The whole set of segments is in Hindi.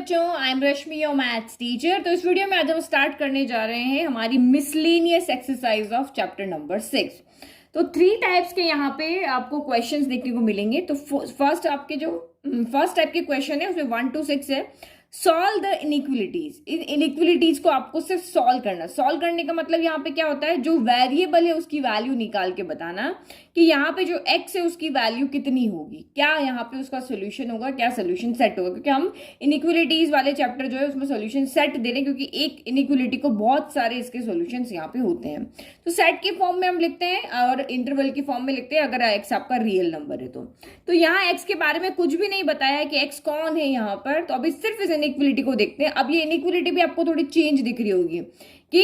बच्चों, I am Rashmi your maths teacher. तो इस वीडियो में आज हम स्टार्ट करने जा रहे हैं हमारी miscellaneous exercise of chapter number 6। तो 3 टाइप्स के यहाँ पे आपको क्वेश्चंस देखने को मिलेंगे। तो फर्स्ट आपके जो फर्स्ट टाइप के क्वेश्चन है उसमें 1 to 6 है। Solve the इनइक्विलिटीज। इन इनइक्विलिटीज को आपको सिर्फ सॉल्व करना। सॉल्व करने का मतलब यहाँ पे क्या होता है, जो वेरिएबल है उसकी वैल्यू निकाल के बताना कि यहाँ पे जो x है उसकी वैल्यू कितनी होगी, क्या यहाँ पे उसका सोल्यूशन होगा, क्या सोल्यूशन सेट होगा। क्योंकि हम इनइक्विलिटीज वाले चैप्टर जो है उसमें सोल्यूशन सेट दे रहे हैं, क्योंकि एक इनइक्विलिटी को बहुत सारे इसके सोल्यूशन यहाँ पे होते हैं। तो सेट के फॉर्म में हम लिखते हैं और इंटरवल के फॉर्म में लिखते हैं अगर x आपका रियल नंबर है तो यहाँ x के बारे में कुछ भी नहीं बताया है कि x कौन है यहाँ पर। तो अभी सिर्फ इस इनइक्विलिटी को देखते हैं। अब ये इनइक्विलिटी भी आपको थोड़ी चेंज दिख रही होगी कि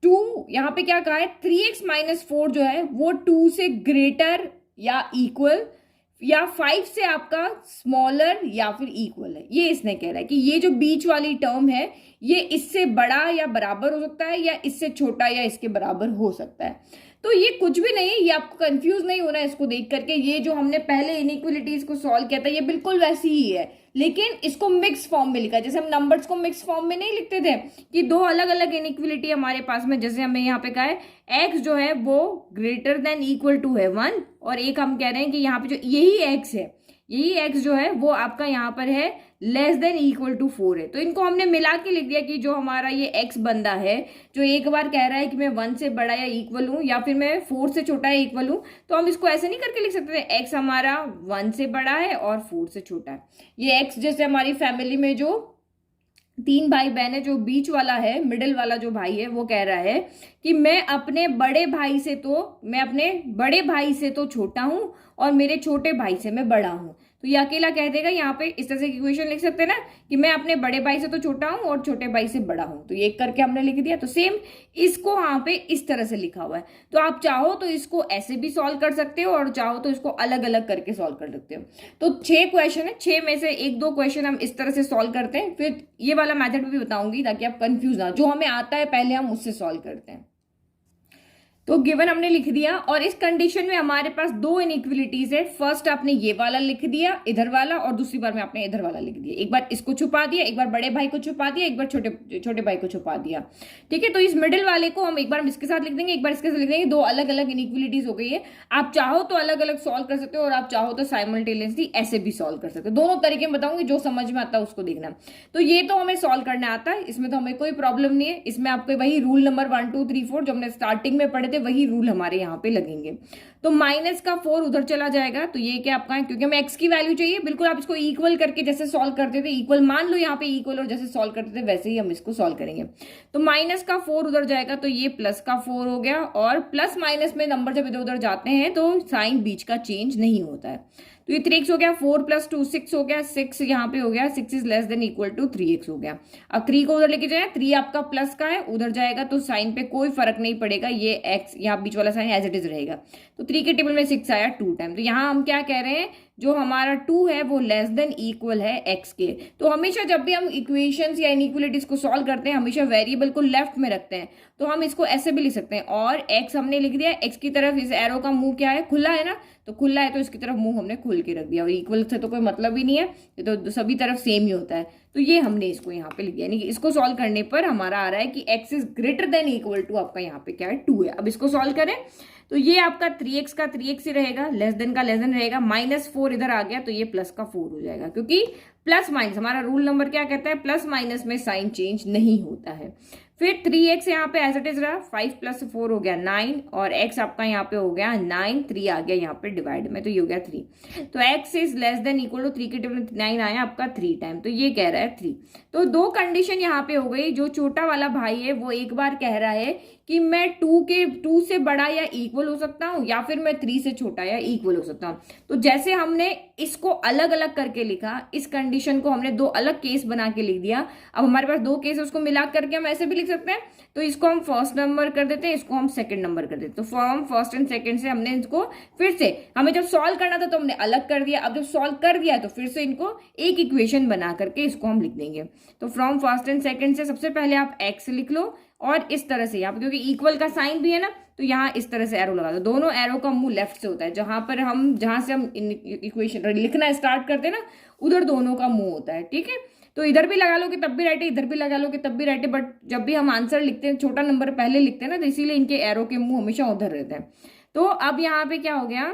2 यहाँ पे क्या कहा है, 3x-4 जो है वो 2 से ग्रेटर या इक्वल या 5 से आपका स्मॉलर या फिर इक्वल है। ये इसने कह रहा है कि ये जो बीच वाली टर्म है ये इससे बड़ा या बराबर हो सकता है या इससे छोटा या इसके बराबर हो सकता है। तो ये कुछ भी नहीं है, ये आपको कंफ्यूज नहीं होना है इसको देख करके। ये जो हमने पहले इनइक्विलिटीज को सॉल्व किया था ये बिल्कुल वैसी ही है, लेकिन इसको मिक्स फॉर्म में लिखा है। जैसे हम नंबर्स को मिक्स फॉर्म में नहीं लिखते थे कि 2 अलग अलग इनइक्विलिटी हमारे पास में, जैसे हमें यहाँ पे कहा है x जो है वो ग्रेटर देन इक्वल टू है 1, और एक हम कह रहे हैं कि यहाँ पे जो यही x है, यही x जो है वो आपका यहाँ पर है लेस देन इक्वल टू 4 है। तो इनको हमने मिला के लिख दिया कि जो हमारा ये x बंदा है जो एक बार कह रहा है कि मैं 1 से बड़ा या इक्वल हूं या फिर मैं 4 से छोटा या इक्वल हूं, तो हम इसको ऐसे नहीं करके लिख सकते थे x हमारा 1 से बड़ा है और 4 से छोटा है। ये x जैसे हमारी फैमिली में जो 3 भाई बहन है, जो बीच वाला है, मिडिल वाला जो भाई है वो कह रहा है कि मैं अपने बड़े भाई से तो छोटा हूं और मेरे छोटे भाई से मैं बड़ा हूं। तो ये अकेला कह देगा यहाँ पे, इस तरह से इक्वेशन लिख सकते हैं ना कि मैं अपने बड़े भाई से तो छोटा हूं और छोटे भाई से बड़ा हूं। तो ये करके हमने लिख दिया। तो सेम इसको यहाँ पे इस तरह से लिखा हुआ है। तो आप चाहो तो इसको ऐसे भी सॉल्व कर सकते हो और चाहो तो इसको अलग अलग करके सॉल्व कर सकते हो। तो 6 क्वेश्चन है, 6 में से 1-2 क्वेश्चन हम इस तरह से सॉल्व करते हैं, फिर ये वाला मेथड भी बताऊंगी ताकि आप कंफ्यूज ना, जो हमें आता है पहले हम उससे सॉल्व करते हैं। तो गिवन हमने लिख दिया और इस कंडीशन में हमारे पास 2 इनइक्विलिटीज है। फर्स्ट आपने ये वाला लिख दिया इधर वाला, और दूसरी बार में आपने इधर वाला लिख दिया। एक बार इसको छुपा दिया, एक बार बड़े भाई को छुपा दिया, एक बार छोटे भाई को छुपा दिया। ठीक है, तो इस मिडिल वाले को हम एक बार इसके साथ लिख देंगे, एक बार इसके साथ लिख देंगे। 2 अलग अलग इनइक्विलिटीज हो गई है। आप चाहो तो अलग अलग सॉल्व कर सकते हो और आप चाहो तो साइमल्टेनियसली ऐसे भी सॉल्व कर सकते हो। दोनों तरीके में बताऊंगी, जो समझ में आता है उसको देखना। तो ये तो हमें सॉल्व करना आता है, इसमें तो हमें कोई प्रॉब्लम नहीं है। इसमें आपके वही रूल नंबर 1 2 3 4 जो हमने स्टार्टिंग में पढ़े थे वही रूल हमारे यहाँ पे लगेंगे। तो -4 उधर चला जाएगा। तो ये क्या आपका है, क्योंकि हमें x की वैल्यू चाहिए, बिल्कुल आप इसको इक्वल करके जैसे सॉल्व करते थे, इक्वल मान लो यहाँ पे इक्वल, और जैसे सॉल्व करते थे वैसे ही हम इसको सॉल्व करेंगे। तो -4 उधर जाएगा तो ये +4 हो गया, और प्लस माइनस में नंबर जब इधर उधर जाते हैं तो साइन बीच का चेंज नहीं होता है। तो ये 3x हो गया, 4 + 2 6 हो गया, 6 यहाँ पे हो गया, 6 is less than equal to 3x हो गया। अब 3 को उधर लेके जाए, 3 आपका प्लस का है, उधर जाएगा तो साइन पे कोई फर्क नहीं पड़ेगा, ये x यहाँ बीच वाला साइन एज इट इज रहेगा। तो 3 के टेबल में 6 आया 2 टाइम। तो यहाँ हम क्या कह रहे हैं, जो हमारा 2 है वो लेस देन इक्वल है x के। तो हमेशा जब भी हम इक्वेशंस या इनइक्वलिटीज को सॉल्व करते हैं हमेशा वेरिएबल को लेफ्ट में रखते हैं। तो हम इसको ऐसे भी लिख सकते हैं, और x हमने लिख दिया, x की तरफ इस एरो का मुंह क्या है, खुला है ना, तो खुला है तो इसकी तरफ मुंह हमने खोल के रख दिया। और इक्वल से तो कोई मतलब ही नहीं है, ये तो सभी तरफ सेम ही होता है। तो ये हमने इसको यहाँ पे लिख दिया, यानी कि इसको सॉल्व करने पर हमारा आ रहा है कि x is greater than equal to आपका यहाँ पे क्या है 2 है। अब इसको सॉल्व करें तो ये आपका 3x का 3x ही रहेगा, लेस देन का लेस देन रहेगा, -4 इधर आ गया तो ये +4 हो जाएगा, क्योंकि प्लस माइनस हमारा रूल नंबर क्या कहता है, प्लस माइनस में साइन चेंज नहीं होता है। फिर 3x यहाँ पे एज इट इज रहा, 5 + 4 हो गया 9, और x आपका यहाँ पे हो गया 9, 3 आ गया यहाँ पे डिवाइड में, तो ये हो गया 3। तो x is less than equal to 3 के टेबल में 9 आया आपका 3 टाइम, तो ये कह रहा है 3। तो 2 कंडीशन यहाँ पे हो गई। जो छोटा वाला भाई है वो एक बार कह रहा है कि मैं 2 से बड़ा या इक्वल हो सकता हूँ, या फिर मैं 3 से छोटा या इक्वल हो सकता हूँ। तो जैसे हमने इसको अलग अलग करके लिखा, इस कंडीशन को हमने 2 अलग केस बना के लिख दिया। अब हमारे पास 2 केस है, उसको मिला करके हम ऐसे भी लिख सकते हैं। तो इसको हम फर्स्ट नंबर कर देते हैं, इसको हम सेकंड नंबर कर देते हैं। तो फ्रॉम फर्स्ट एंड सेकंड से हमने इसको फिर से, हमें जब सॉल्व करना था तो हमने अलग कर दिया, अब जब सॉल्व कर दिया तो फिर से इनको एक इक्वेशन बना करके इसको हम लिख देंगे। तो फ्रॉम फर्स्ट एंड सेकंड से सबसे पहले आप x लिख लो, और इस तरह से यहाँ पे क्योंकि इक्वल का साइन भी है ना, तो यहाँ इस तरह से एरो लगा दो। दोनों एरो का मुंह लेफ्ट से होता है, जहां से हम इक्वेशन लिखना स्टार्ट करते हैं ना, उधर दोनों का मुंह होता है। ठीक है, तो इधर भी लगा लो कि तब भी राइट है, इधर भी लगा लो कि तब भी राइट है, बट जब भी हम आंसर लिखते हैं छोटा नंबर पहले लिखते हैं ना, तो इसीलिए इनके एरो के मुंह हमेशा उधर रहते हैं। तो अब यहाँ पे क्या हो गया,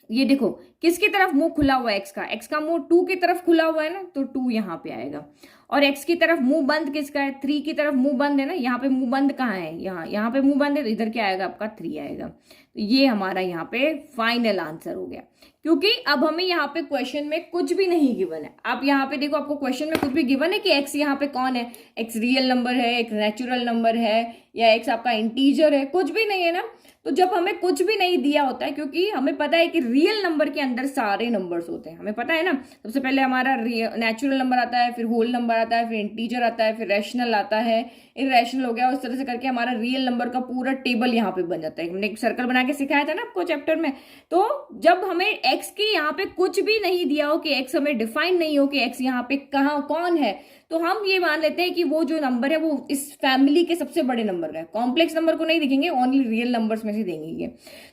ये देखो किसकी तरफ मुंह खुला हुआ है, एक्स का मुंह 2 की तरफ खुला हुआ है ना, तो 2 यहाँ पे आएगा। और एक्स की तरफ मुंह बंद किसका है, 3 की तरफ मुंह बंद है ना, यहाँ पे मुंह बंद कहाँ है, यहाँ पे मुंह बंद है, तो इधर क्या आएगा आपका 3 आएगा। तो ये हमारा यहाँ पे फाइनल आंसर हो गया, क्योंकि अब हमें यहाँ पे क्वेश्चन में कुछ भी नहीं गिवन है। आप यहाँ पे देखो, आपको क्वेश्चन में कुछ भी गिवन है कि एक्स यहाँ पे कौन है, एक्स रियल नंबर है, एक नेचुरल नंबर है, या एक्स आपका इंटीजर है, कुछ भी नहीं है ना। तो जब हमें कुछ भी नहीं दिया होता है, क्योंकि हमें पता है कि रियल नंबर के अंदर सारे नंबर्स होते हैं, हमें पता है ना, सबसे पहले हमारा नेचुरल नंबर आता है, फिर होल नंबर आता है, फिर इंटीजर आता है, फिर रैशनल आता है, इरेशनल हो गया, उस तरह से करके हमारा रियल नंबर का पूरा टेबल यहाँ पे बन जाता है। हमने एक सर्कल बना के सिखाया था ना आपको चैप्टर में। तो जब हमें एक्स की यहाँ पे कुछ भी नहीं दिया हो, कि एक्स हमें डिफाइन नहीं हो कि एक्स यहाँ पे कहाँ कौन है, तो हम ये मान लेते हैं कि वो जो नंबर है वो इस फैमिली के सबसे बड़े नंबर का है। कॉम्प्लेक्स नंबर को नहीं दिखेंगे, ओनली रियल नंबर्स में से देंगे ये।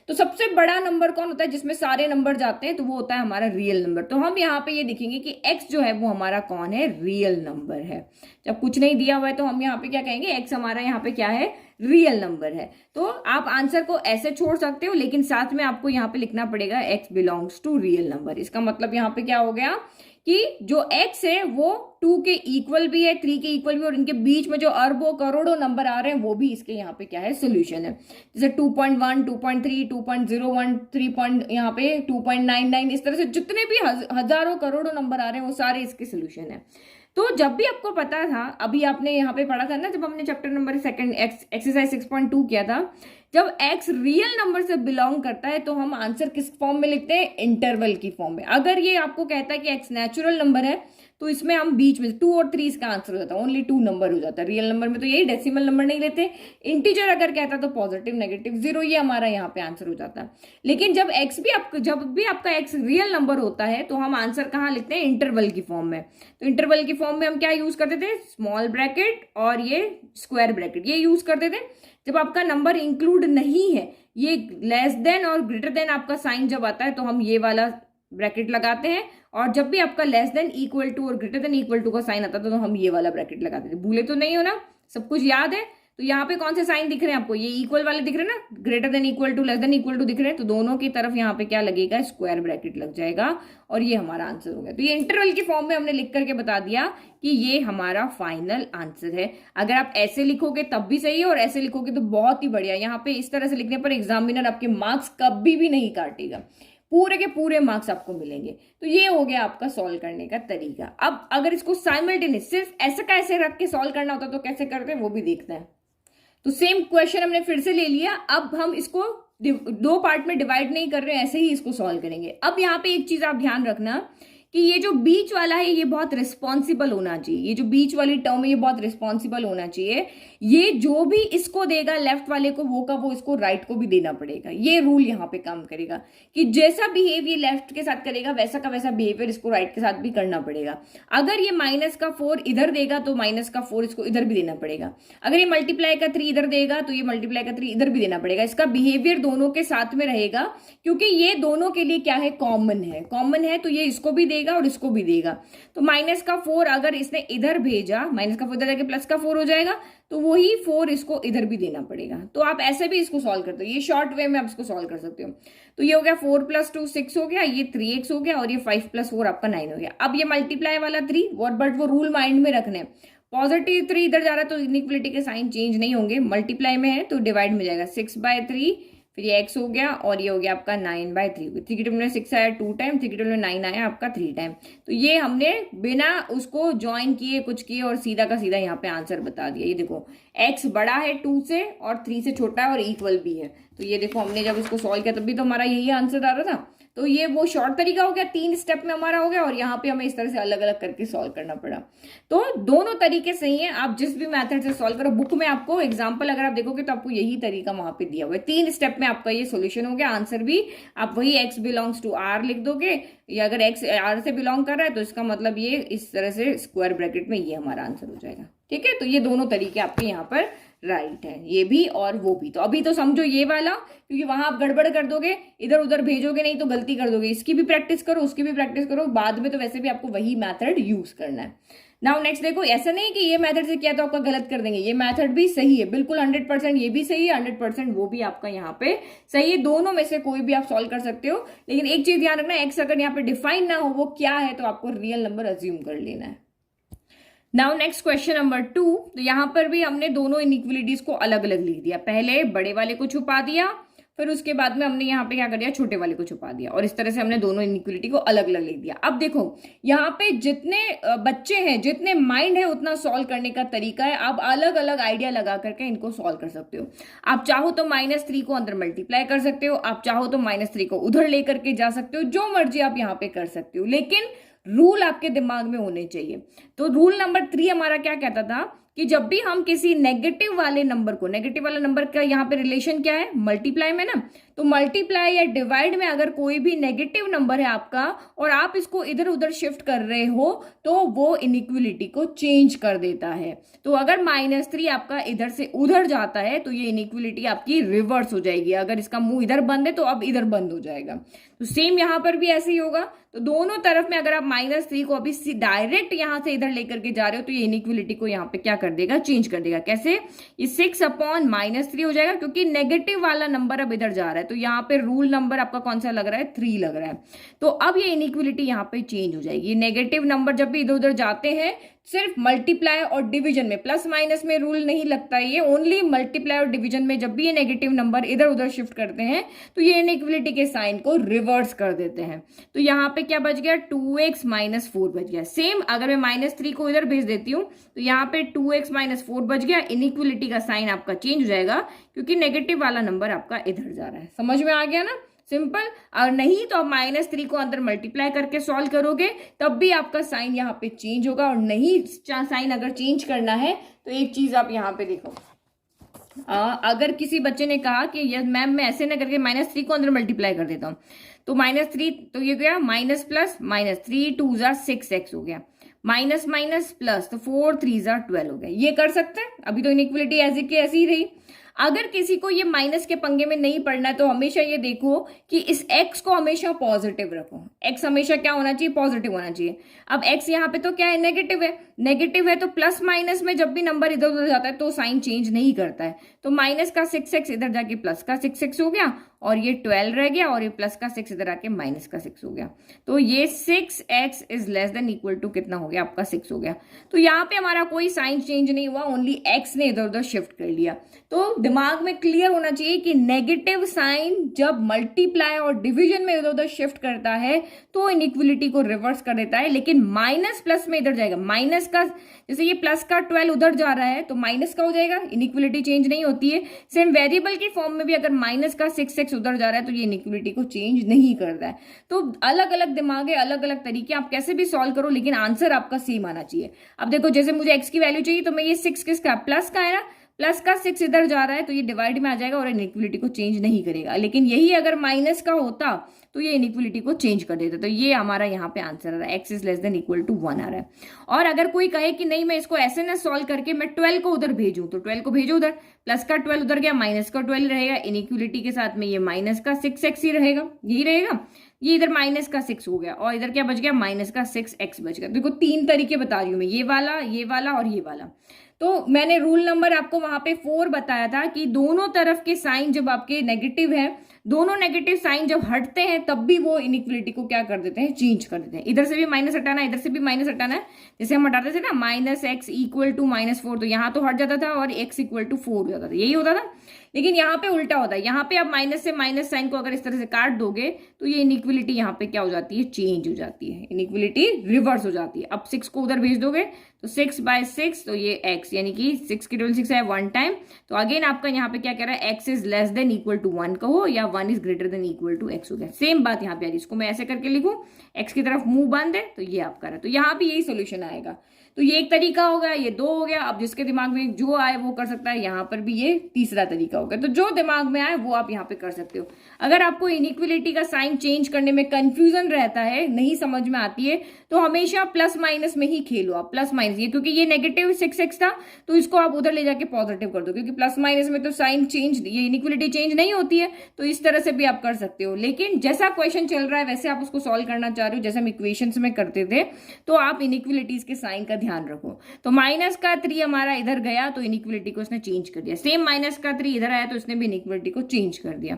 तो सबसे बड़ा नंबर कौन होता है, जिसमें सारे नंबर जाते हैं, तो वो होता है हमारा रियल नंबर। तो हम यहाँ पे ये दिखेंगे कि एक्स जो है वो हमारा कौन है, रियल नंबर है। जब कुछ नहीं दिया हुआ है तो हम यहाँ पे क्या कहेंगे, एक्स हमारा यहाँ पे क्या है, रियल नंबर है। तो आप आंसर को ऐसे छोड़ सकते हो, लेकिन साथ में आपको यहाँ पे लिखना पड़ेगा x belongs to real number. इसका मतलब यहाँ पे क्या हो गया कि जो x है वो 2 के इक्वल भी है, 3 के इक्वल भी, और इनके बीच में जो अरबों करोड़ों नंबर आ रहे हैं वो भी इसके यहाँ पे क्या है, सोल्यूशन है। जैसे 2.1, 2.3, 2.01, 3 यहाँ पे 2.99, इस तरह से जितने भी हजारों करोड़ों नंबर आ रहे हैं वो सारे इसके सोल्यूशन है। तो जब भी आपको पता था, अभी आपने यहाँ पे पढ़ा था ना, जब हमने चैप्टर नंबर सेकंड एक्सरसाइज 6.2 किया था, जब x रियल नंबर से बिलोंग करता है तो हम आंसर किस फॉर्म में लिखते हैं, इंटरवल की फॉर्म में। अगर ये आपको कहता है कि x नेचुरल नंबर है, तो इसमें हम बीच में 2 और 3 इसका आंसर हो जाता है, ओनली 2 नंबर हो जाता है। रियल नंबर में तो यही, डेसिमल नंबर नहीं लेते। इंटीजर अगर कहता तो पॉजिटिव, नेगेटिव, जीरो, ये हमारा यहाँ पे आंसर हो जाता है। लेकिन जब जब भी आपका एक्स रियल नंबर होता है तो हम आंसर कहाँ लिखते हैं, इंटरवल की फॉर्म में। तो इंटरवल की फॉर्म में हम क्या यूज करते थे, स्मॉल ब्रैकेट और ये स्क्वायर ब्रैकेट, ये यूज करते थे। जब आपका नंबर इंक्लूड नहीं है, ये लेस देन और ग्रेटर देन आपका साइन जब आता है, तो हम ये वाला ब्रैकेट लगाते हैं। और जब भी आपका लेस देन, इक्वल टू और ग्रेटर देन इक्वल टू का साइन आता था, तो हम ये वाला ब्रैकेट लगाते थे। भूले तो नहीं हो ना, सब कुछ याद है। तो यहाँ पे कौन से साइन दिख रहे हैं आपको, ये इक्वल वाले दिख रहे हैं ना, greater than equal to, less than equal to दिख रहे हैं, तो दोनों की तरफ यहाँ पे क्या लगेगा, स्क्वायर ब्रैकेट लग जाएगा, और ये हमारा आंसर हो गया। तो ये इंटरवल की फॉर्म में हमने लिख करके बता दिया कि ये हमारा फाइनल आंसर है। अगर आप ऐसे लिखोगे तब भी सही है, और ऐसे लिखोगे तो बहुत ही बढ़िया। यहाँ पे इस तरह से लिखने पर एग्जामिनर आपके मार्क्स कभी भी नहीं काटेगा, पूरे के पूरे मार्क्स आपको मिलेंगे। तो ये हो गया आपका सॉल्व करने का तरीका। अब अगर इसको साइमल्टेनियस सिर्फ ऐसे कैसे रख के सॉल्व करना होता तो कैसे करते हैं वो भी देखते हैं। तो सेम क्वेश्चन हमने फिर से ले लिया, अब हम इसको 2 पार्ट में डिवाइड नहीं कर रहे हैं, ऐसे ही इसको सॉल्व करेंगे। अब यहाँ पे एक चीज आप ध्यान रखना कि ये जो बीच वाला है ये बहुत रिस्पॉन्सिबल होना चाहिए। ये जो बीच वाली टर्म है ये बहुत रिस्पॉन्सिबल होना चाहिए। ये जो भी इसको देगा लेफ्ट वाले को, वो का वो इसको राइट को भी देना पड़ेगा। ये रूल यहाँ पे काम करेगा कि जैसा बिहेवियर लेफ्ट के साथ करेगा वैसा का वैसा बिहेवियर इसको राइट के साथ भी करना पड़ेगा। अगर ये -4 इधर देगा तो -4 इसको इधर भी देना पड़ेगा। अगर ये मल्टीप्लाई का 3 इधर देगा तो ये मल्टीप्लाई का 3 इधर भी देना पड़ेगा। इसका बिहेवियर दोनों के साथ में रहेगा, क्योंकि ये दोनों के लिए क्या है, कॉमन है, तो ये इसको भी देगा और इसको भी देगा। तो -4 अगर इसने इधर भेजा, -4 इधर जाके +4 हो जाएगा, तो वही 4 इसको इधर भी देना पड़ेगा। तो आप ऐसे भी इसको सॉल्व करते हो, ये शॉर्ट वे में आप इसको सॉल्व कर सकते हो। तो ये हो गया 4 + 2 6 हो गया, ये 3x हो गया, और ये 5 + 4 आपका 9 हो गया। अब ये मल्टीप्लाई वाला 3 बट वो रूल माइंड में रखने, पॉजिटिव 3 इधर जा रहा है तो इनइक्वलिटी के साइन चेंज नहीं होंगे। मल्टीप्लाई में है तो डिवाइड में जाएगा, 6/3, फिर ये x हो गया, और ये हो गया आपका 9/3। 3 की टेबल में 6 आया 2 टाइम, 3 की टेबल में 9 आया आपका 3 टाइम। तो ये हमने बिना उसको ज्वाइन किए कुछ किए और सीधा का सीधा यहाँ पे आंसर बता दिया। ये देखो x बड़ा है 2 से और 3 से छोटा है और इक्वल भी है। तो ये देखो हमने जब इसको सॉल्व किया तब भी तो हमारा यही आंसर आ रहा था। तो ये वो शॉर्ट तरीका हो गया, 3 स्टेप में हमारा हो गया, और यहाँ पे हमें इस तरह से अलग अलग करके सॉल्व करना पड़ा। तो दोनों तरीके सही है, आप जिस भी मेथड से सॉल्व करो। बुक में आपको एग्जाम्पल अगर आप देखोगे तो आपको यही तरीका वहां पे दिया हुआ है। 3 स्टेप में आपका ये सोल्यूशन हो गया। आंसर भी आप वही x बिलोंग्स टू r लिख दोगे, या अगर x r से बिलोंग कर रहा है तो इसका मतलब ये इस तरह से स्क्वायर ब्रैकेट में ये हमारा आंसर हो जाएगा। ठीक है, तो ये दोनों तरीके आपके यहाँ पर राइट है, ये भी और वो भी। तो अभी तो समझो ये वाला, क्योंकि वहां आप गड़बड़ कर दोगे, इधर उधर भेजोगे नहीं तो गलती कर दोगे। इसकी भी प्रैक्टिस करो, उसकी भी प्रैक्टिस करो, बाद में तो वैसे भी आपको वही मेथड यूज करना है। नाउ नेक्स्ट देखो, ऐसा नहीं कि ये मेथड से किया तो आपका गलत कर देंगे, ये मेथड भी सही है बिल्कुल 100%, ये भी सही है 100%, वो भी आपका यहाँ पे सही है। दोनों में से कोई भी आप सॉल्व कर सकते हो, लेकिन एक चीज ध्यान रखना, एक्स अगर यहाँ पे डिफाइन ना हो वो क्या है तो आपको रियल नंबर अज्यूम कर लेना है। नाउ नेक्स्ट क्वेश्चन नंबर 2, तो यहां पर भी हमने दोनों इनइक्वलिटीज को अलग अलग लिख दिया। पहले बड़े वाले को छुपा दिया, फिर उसके बाद में हमने यहाँ पे क्या कर दिया, छोटे वाले को छुपा दिया, और इस तरह से हमने दोनों इनइक्वलिटी को अलग अलग लिख दिया। अब देखो यहाँ पे जितने बच्चे हैं, जितने माइंड है, उतना सॉल्व करने का तरीका है। आप अलग अलग आइडिया लगा करके इनको सॉल्व कर सकते हो। आप चाहो तो -3 को अंदर मल्टीप्लाई कर सकते हो, आप चाहो तो -3 को उधर लेकर के जा सकते हो, जो मर्जी आप यहाँ पे कर सकते हो, लेकिन रूल आपके दिमाग में होने चाहिए। तो रूल नंबर 3 हमारा क्या कहता था कि जब भी हम किसी नेगेटिव वाले नंबर को, नेगेटिव वाला नंबर का यहाँ पे रिलेशन क्या है, मल्टीप्लाई में ना, तो मल्टीप्लाई या डिवाइड में अगर कोई भी नेगेटिव नंबर है आपका और आप इसको इधर उधर शिफ्ट कर रहे हो तो वो इनइक्वलिटी को चेंज कर देता है। तो अगर -3 आपका इधर से उधर जाता है तो ये इनइक्वलिटी आपकी रिवर्स हो जाएगी। अगर इसका मुंह इधर बंद है तो अब इधर बंद हो जाएगा। तो सेम यहां पर भी ऐसे ही होगा। तो दोनों तरफ में अगर आप -3 को अभी डायरेक्ट यहां से इधर लेकर के जा रहे हो तो ये इनइक्वलिटी को यहाँ पे क्या कर देगा, चेंज कर देगा। कैसे, ये 6/-3 हो जाएगा, क्योंकि नेगेटिव वाला नंबर अब इधर जा रहा है। तो यहाँ पे रूल नंबर आपका कौन सा लग रहा है, 3 लग रहा है। तो अब ये इनइक्वलिटी यहाँ पे चेंज हो जाएगी। नेगेटिव नंबर जब भी इधर उधर जाते हैं, सिर्फ मल्टीप्लाई और डिवीजन में, प्लस माइनस में रूल नहीं लगता है, ये ओनली मल्टीप्लाई और डिवीजन में जब भी ये नेगेटिव नंबर इधर उधर शिफ्ट करते हैं तो ये इनइक्वलिटी के साइन को रिवर्स कर देते हैं। तो यहाँ पे क्या बच गया, 2x - 4 बच गया। सेम अगर मैं -3 को इधर भेज देती हूँ तो यहाँ पे 2x - 4 बच गया। इनइक्वलिटी का साइन आपका चेंज हो जाएगा क्योंकि नेगेटिव वाला नंबर आपका इधर जा रहा है। समझ में आ गया ना, सिंपल। और नहीं तो आप -3 को अंदर मल्टीप्लाई करके सॉल्व करोगे तब भी आपका साइन यहाँ पे चेंज होगा। और नहीं साइन अगर चेंज करना है तो एक चीज आप यहाँ पे देखो, अगर किसी बच्चे ने कहा कि यस मैम मैं ऐसे ना करके -3 को अंदर मल्टीप्लाई कर देता हूँ, तो -3 तो ये गया माइनस प्लस माइनस, 3 2 6x हो गया, माइनस माइनस प्लस, तो 4 3 12 हो गया। ये कर सकते हैं, अभी तो इनइक्वलिटी ऐसी की ऐसी ही रही। अगर किसी को ये माइनस के पंगे में नहीं पड़ना है तो हमेशा ये देखो कि इस x को हमेशा पॉजिटिव रखो। x हमेशा क्या होना चाहिए, पॉजिटिव होना चाहिए। अब x यहाँ पे तो क्या है, नेगेटिव है। नेगेटिव है तो प्लस माइनस में जब भी नंबर इधर उधर जाता है तो साइन चेंज नहीं करता है। तो माइनस का 6x इधर जाके प्लस का 6x हो गया, और ये 12 रह गया, और ये प्लस का 6 इधर आके माइनस का 6 हो गया। तो ये 6x is less than equal to कितना हो गया, आपका 6 हो गया। तो यहाँ पे हमारा कोई साइन चेंज नहीं हुआ, ओनली x ने इधर उधर शिफ्ट कर लिया। तो दिमाग में क्लियर होना चाहिए कि नेगेटिव साइन जब मल्टीप्लाई और डिवीजन में इधर उधर शिफ्ट करता है तो इनइक्वलिटी को रिवर्स कर देता है। लेकिन माइनस प्लस में इधर जाएगा, माइनस का जैसे ये प्लस का 12 उधर जा रहा है तो माइनस का हो जाएगा, इनइक्वलिटी चेंज नहीं होती है। सेम वेरिएबल की फॉर्म में भी अगर माइनस का 6x उधर जा रहा है तो ये इनइक्वलिटी को चेंज नहीं करता है। तो अलग अलग दिमाग है, अलग अलग तरीके, आप कैसे भी सॉल्व करो लेकिन आंसर आपका सेम आना चाहिए। अब देखो जैसे मुझे x की वैल्यू चाहिए तो मैं ये 6 किसका, प्लस का है ना, प्लस का 6 इधर जा रहा है तो ये डिवाइड में आ जाएगा और इनइक्वलिटी को चेंज नहीं करेगा। लेकिन यही अगर माइनस का होता तो ये इनइक्वलिटी को चेंज कर देता। तो ये हमारा यहाँ पे आंसर आ रहा है, x is less than equal to 1 आ रहा है। और अगर कोई कहे कि नहीं मैं इसको ऐसे ना सॉल्व करके मैं 12 को उधर भेजूं, तो 12 को भेजो उधर, प्लस का 12 उधर गया, माइनस का 12 रहेगा, इनइक्वलिटी के साथ में ये माइनस का 6x ही रहेगा, यही रहेगा। ये इधर माइनस का 6 हो गया और इधर क्या बच गया, माइनस का 6x बच गया। देखो 3 तरीके बता रही हूँ मैं, ये वाला और ये वाला। तो मैंने रूल नंबर आपको वहां पे 4 बताया था कि दोनों तरफ के साइन जब आपके नेगेटिव है, दोनों नेगेटिव साइन जब हटते हैं तब भी वो इनइक्वलिटी को क्या कर देते हैं, चेंज कर देते हैं। इधर से भी माइनस हटाना है, इधर से भी माइनस हटाना है। जैसे हम हटाते थे ना -x इक्वल टू -4, तो यहाँ तो हट जाता था और x इक्वल टू 4 हो जाता था, यही होता था। लेकिन यहाँ पे उल्टा होता है, यहाँ पे आप माइनस से माइनस साइन को अगर इस तरह से काट दोगे तो ये इनइक्वलिटी यहाँ पे क्या हो जाती है, चेंज हो जाती है, इनइक्वलिटी रिवर्स हो जाती है। अब 6 को उधर भेज दोगे तो 6/6, तो ये x यानी कि 6 की 6 है 1 टाइम। तो अगेन आपका यहाँ पे क्या कह रहा है, x is less than equal to 1 कहो या 1 is greater than equal to x हो गया। सेम बात यहाँ पे आ रही है, इसको मैं ऐसे करके लिखूं, x की तरफ मुंह बंद है तो ये आपका रहा, तो यहाँ भी यही सोल्यूशन आएगा। तो ये एक तरीका हो गया, ये 2 हो गया। अब जिसके दिमाग में जो आए वो कर सकता है, यहाँ पर भी ये तीसरा तरीका हो गया। तो जो दिमाग में आए वो आप यहाँ पे कर सकते हो। अगर आपको इनइक्वलिटी का साइन चेंज करने में कंफ्यूजन रहता है, नहीं समझ में आती है, तो हमेशा प्लस माइनस में ही खेलो आप, प्लस माइनस। ये क्योंकि ये नेगेटिव 6x था तो इसको आप उधर ले जाके पॉजिटिव कर दो, क्योंकि प्लस माइनस में तो साइन चेंज, ये इनइक्वलिटी चेंज नहीं होती है। तो इस तरह से भी आप कर सकते हो, लेकिन जैसा क्वेश्चन चल रहा है वैसे आप उसको सॉल्व करना चाह रहे हो, जैसे हम इक्वेशंस में करते थे, तो आप इनइक्वलिटीज के साइन का ध्यान रखो। तो -3 हमारा इधर गया तो इनइक्वलिटी को इसने चेंज कर दिया। सेम -3 इधर आया तो इसने भी इनइक्वलिटी को चेंज कर दिया।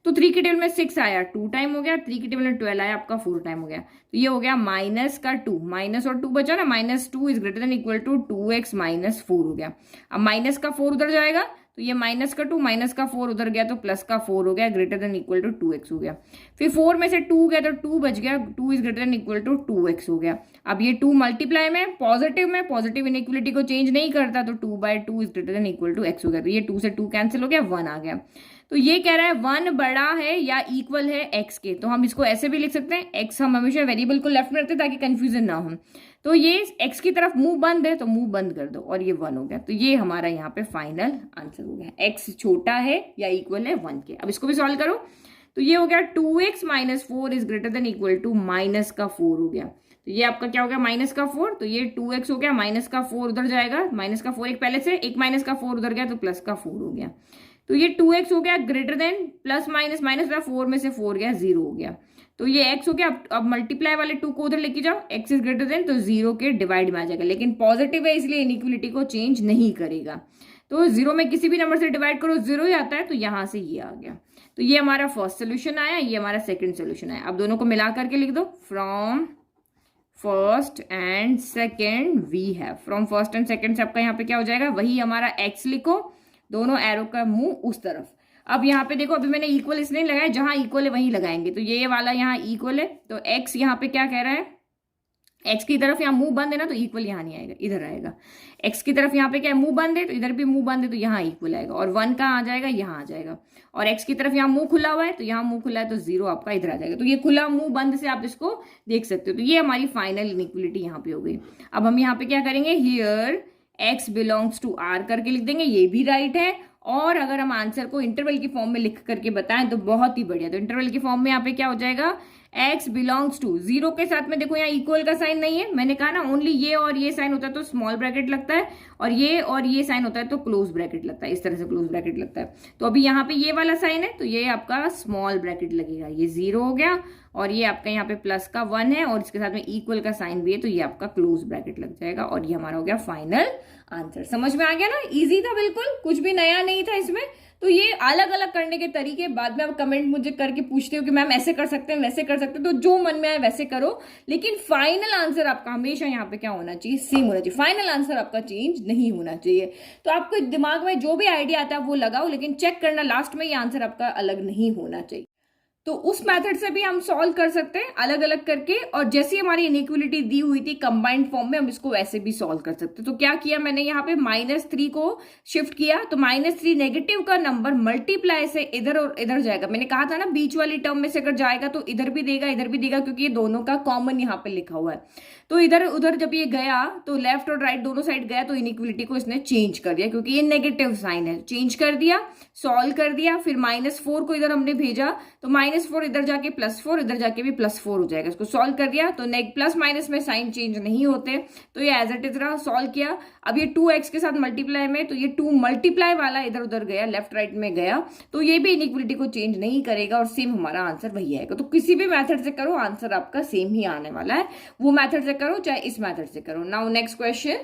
तो 3 के टेबल में 6 आया, 2 टाइम हो गया। 3 के टेबल में 12 आया, आपका 4 टाइम हो गया। तो ये हो गया -2, माइनस और 2 बचा ना, -2 is greater than equal to 2x - 4 हो गया। अब -4 उधर जाएगा तो ये -2 -4 उधर गया तो +4 हो गया, greater than equal to 2x हो गया। फिर 4 में से 2 गया तो 2 बच गया, 2 is greater than equal to 2x हो गया। अब ये 2 मल्टीप्लाई में पॉजिटिव इनइक्वलिटी को चेंज नहीं करता, तो 2/2 is greater than equal to x हो गया। तो ये 2 से 2 कैंसिल हो गया, 1 आ गया। तो ये कह रहा है 1 बड़ा है या इक्वल है x के, तो हम इसको ऐसे भी लिख सकते हैं, x हम हमेशा वेरिएबल को लेफ्ट में रखते हैं ताकि कंफ्यूजन ना हो। तो ये x की तरफ मुंह बंद है तो मुंह बंद कर दो, और ये 1 हो गया। तो ये हमारा यहाँ पे फाइनल आंसर हो गया, x छोटा है या इक्वल है 1 के। अब इसको भी सॉल्व करो, तो ये हो गया 2x - 4 is greater than equal to -4 हो गया। तो ये आपका क्या हो गया, -4। तो ये 2x हो गया, -4 उधर जाएगा, -4 एक पहले से, एक -4 उधर गया तो +4 हो गया। तो ये 2x हो गया ग्रेटर देन -4 में से 4 गया, 0 हो गया। तो ये x हो गया। अब मल्टीप्लाई वाले 2 को उधर लेके जाओ, x इज ग्रेटर देन, तो 0 के डिवाइड में आ जाएगा, लेकिन पॉजिटिव है इसलिए इनइक्वलिटी को चेंज नहीं करेगा। तो 0 में किसी भी नंबर से डिवाइड करो 0 ही आता है, तो यहां से ये आ गया। तो ये हमारा फर्स्ट सोल्यूशन आया, ये हमारा सेकंड सोल्यूशन आया। अब दोनों को मिला करके लिख दो, from first and second we have. From first and second से आपका यहाँ पे क्या हो जाएगा, वही हमारा x लिखो, दोनों एरो का मुंह उस तरफ। अब यहाँ पे देखो, अभी मैंने इक्वल इसलिए लगाया, जहां इक्वल है वहीं लगाएंगे। तो ये वाला यहाँ इक्वल है, तो x यहाँ पे क्या कह रहा है, x की तरफ यहाँ मुंह बंद है ना, तो इक्वल यहाँ नहीं आएगा, इधर आएगा। x की तरफ यहाँ पे क्या है, मुंह बंद है, तो इधर भी मुंह बंद है, तो यहाँ इक्वल आएगा। और 1 कहाँ आ जाएगा, यहाँ आ जाएगा। और x की तरफ यहाँ मुंह खुला हुआ है, तो यहाँ मुंह खुला है, तो 0 आपका इधर आ जाएगा। तो ये खुला मुंह बंद से आप इसको देख सकते हो। तो ये हमारी फाइनल इनइक्वलिटी यहाँ पे हो गई। अब हम यहाँ पे क्या करेंगे, here x belongs to r करके लिख देंगे, ये भी राइट है। और अगर हम आंसर को इंटरवल की फॉर्म में लिख करके बताएं तो बहुत ही बढ़िया। तो इंटरवल की फॉर्म में यहाँ पे क्या हो जाएगा, x बिलोंग्स टू, 0 के साथ में देखो यहाँ इक्वल का साइन नहीं है, मैंने कहा ना ओनली ये और ये साइन होता है तो स्मॉल ब्रैकेट लगता है, और ये साइन होता है तो क्लोज ब्रैकेट लगता है, इस तरह से क्लोज ब्रैकेट लगता है। तो अभी यहाँ पे ये वाला साइन है तो ये आपका स्मॉल ब्रैकेट लगेगा, ये 0 हो गया। और ये आपका यहाँ पे प्लस का 1 है और इसके साथ में इक्वल का साइन भी है, तो ये आपका क्लोज ब्रैकेट लग जाएगा। और ये हमारा हो गया फाइनल आंसर। समझ में आ गया ना, इजी था बिल्कुल, कुछ भी नया नहीं था इसमें। तो ये अलग अलग करने के तरीके, बाद में आप कमेंट मुझे करके पूछते हो कि मैम ऐसे कर सकते हैं वैसे कर सकते हैं, तो जो मन में आए वैसे करो, लेकिन फाइनल आंसर आपका हमेशा यहाँ पे क्या होना चाहिए, सेम होना चाहिए। फाइनल आंसर आपका चेंज नहीं होना चाहिए। तो आपको दिमाग में जो भी आइडिया आता है वो लगाओ, लेकिन चेक करना लास्ट में ये आंसर आपका अलग नहीं होना चाहिए। तो उस मेथड से भी हम सॉल्व कर सकते हैं अलग अलग करके, और जैसी हमारी इनइक्वलिटी दी हुई थी कंबाइंड फॉर्म में, हम इसको वैसे भी सॉल्व कर सकते हैं। तो क्या किया मैंने, यहाँ पे -3 को शिफ्ट किया, तो -3 नेगेटिव का नंबर मल्टीप्लाई से इधर और इधर जाएगा। मैंने कहा था ना बीच वाली टर्म में से अगर जाएगा तो इधर भी देगा इधर भी देगा, क्योंकि ये दोनों का कॉमन यहाँ पे लिखा हुआ है। तो इधर उधर जब ये गया तो लेफ्ट और राइट दोनों साइड गया, तो इनइक्वलिटी को इसने चेंज कर दिया, क्योंकि ये नेगेटिव साइन है, चेंज कर दिया, सॉल्व कर दिया। फिर -4 को इधर हमने भेजा, तो -4 इधर जाके +4, इधर जाके भी +4 हो जाएगा। इसको सॉल्व कर दिया तो प्लस माइनस में साइन चेंज नहीं होते, तो ये एज इट इज रहा, सॉल्व किया। अब ये 2x के साथ मल्टीप्लाई में, तो ये 2 मल्टीप्लाई वाला इधर उधर गया, लेफ्ट राइट में गया, तो ये भी इनइक्वलिटी को चेंज नहीं करेगा और सेम हमारा आंसर वही आएगा। तो किसी भी मेथड से करो आंसर आपका सेम ही आने वाला है, वो मेथड से करो चाहे इस मेथड से करो। Now next question,